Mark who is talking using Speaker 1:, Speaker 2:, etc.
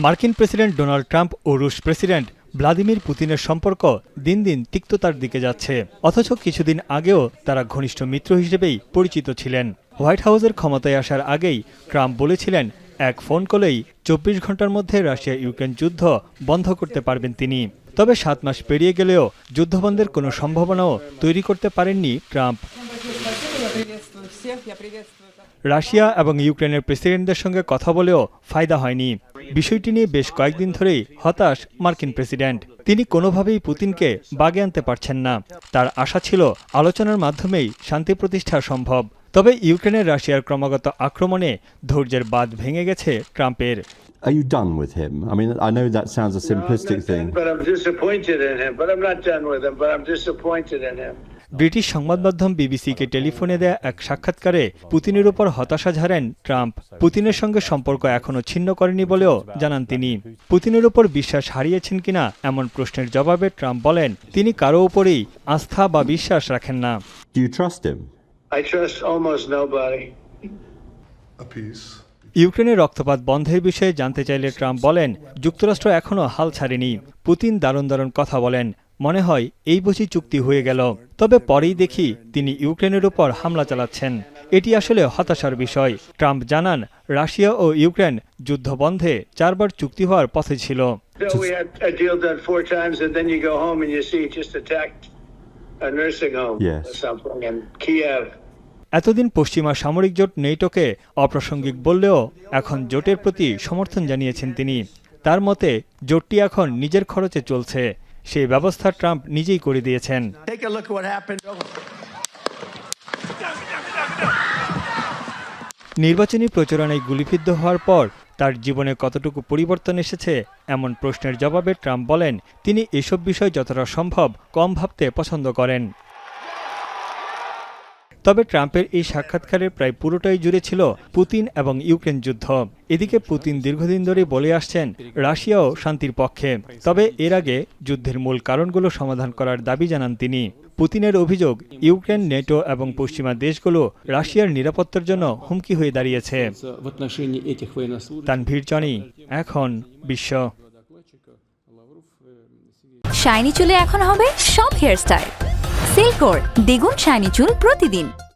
Speaker 1: মার্কিন president Donald Trump ও রুশ president Vladimir পুতিনের সম্পর্ক দিন দিন তিক্ততার দিকে যাচ্ছে। অথচ কিছুদিন আগেও তারা ঘনিষ্ঠ মিত্র হিসেবেই পরিচিত ছিলেন। হোয়াইট হাউসের ক্ষমতায় আসার আগেই ট্রাম্প বলেছিলেন, এক ফোন কলেই 24 ঘন্টার মধ্যে রাশিয়া ইউক্রেন যুদ্ধ বন্ধ করতে পারবেন তিনি। তবে 7 মাস পেরিয়ে গেলেও যুদ্ধবন্ধের কোনো সম্ভাবনাও তৈরি করতে পারেননি ট্রাম্প। রাশিয়া এবং ইউক্রেনের প্রেসিডেন্টদের সঙ্গে কথা বলেও ফায়দা হয়নি। বিষয়টি নিয়ে বেশ কয়েকদিন ধরেই হতাশ মার্কিন প্রেসিডেন্ট। তিনি কোনোভাবেই পুতিনকে বাগে আনতে পারছেন না। তার আশা ছিল আলোচনার মাধ্যমেই শান্তি প্রতিষ্ঠা সম্ভব। তবে ইউক্রেনের রাশিয়ার ক্রমাগত আক্রমণে ধৈর্যের বাঁধ ভেঙে গেছে ট্রাম্পের।
Speaker 2: Are you done with him? I mean, I know that sounds a simplistic thing.
Speaker 3: But I'm disappointed in him. But I'm not done with him. But I'm disappointed in him.
Speaker 1: British সংবাদমাধ্যম বিবিসিকে টেলিফোনে দেয়া এক সাক্ষাৎকারে পুতিনের উপর হতাশা ঝাড়েন Trump. পুতিনের সঙ্গে সম্পর্ক এখনো ছিন্ন করেনি বলেও জানান তিনি। পুতিনের উপর বিশ্বাস হারিয়েছেন কিনা এমন প্রশ্নের জবাবে ট্রাম্প বলেন, তিনি কারো উপরেই আস্থা বা বিশ্বাস রাখেন না।
Speaker 2: Do you trust him?
Speaker 3: I trust almost nobody.
Speaker 1: ইউক্রেনের রক্তপাত বন্ধের বিষয়ে জানতে চাইলে ট্রাম্প বলেন, যুক্তরাষ্ট্র এখনও হাল ছাড়েনি। পুতিন দারুণ দারুণ কথা বলেন, মনে হয় এই বুঝি চুক্তি হয়ে গেল। তবে পরেই দেখি তিনি ইউক্রেনের উপর হামলা চালাচ্ছেন। এটি আসলে হতাশার বিষয়। ট্রাম্প জানান, রাশিয়া ও ইউক্রেন যুদ্ধ বন্ধে 4 বার চুক্তি হওয়ার পথে ছিল।
Speaker 3: We had a deal done 4 times, and then you go home and you see he just attacked a nursing home
Speaker 2: Yes.
Speaker 3: or something in Kiev.
Speaker 1: এতদিন পশ্চিমা সামরিক জোট নেটোকে অপ্রাসঙ্গিক বললেও এখন জোটের প্রতি সমর্থন জানিয়েছেন তিনি। তার মতে জোটটি এখন নিজের খরচে চলছে। সেই ব্যবস্থা ট্রাম্প নিজেই করে দিয়েছেন। নির্বাচনী প্রচারণায় গুলিবিদ্ধ হওয়ার পর তার জীবনে কতটুকু পরিবর্তন এসেছে এমন প্রশ্নের জবাবে ট্রাম্প বলেন, তিনি এসব বিষয় যতটা সম্ভব কম ভাবতে পছন্দ করেন। তবে ট্রাম্পের এই সাক্ষাৎকারের প্রায় পুরোটাই জুড়ে ছিল পুতিন এবং ইউক্রেন যুদ্ধ। এদিকে পুতিন দীর্ঘদিন ধরে বলে আসছেন রাশিয়াও শান্তির পক্ষে। তবে এর আগে যুদ্ধের মূল কারণগুলো সমাধান করার দাবি জানান তিনি। পুতিনের অভিযোগ, ইউক্রেন, নেটো এবং পশ্চিমা দেশগুলো রাশিয়ার নিরাপত্তার জন্য হুমকি হয়ে দাঁড়িয়েছে। তানভীর জনি, এখন বিশ্ব।
Speaker 4: শাইনি চুলে এখন হবে সব হেয়ারস্টাইল। সিল্কোর দ্বিগুণ শাইনি চুল প্রতিদিন।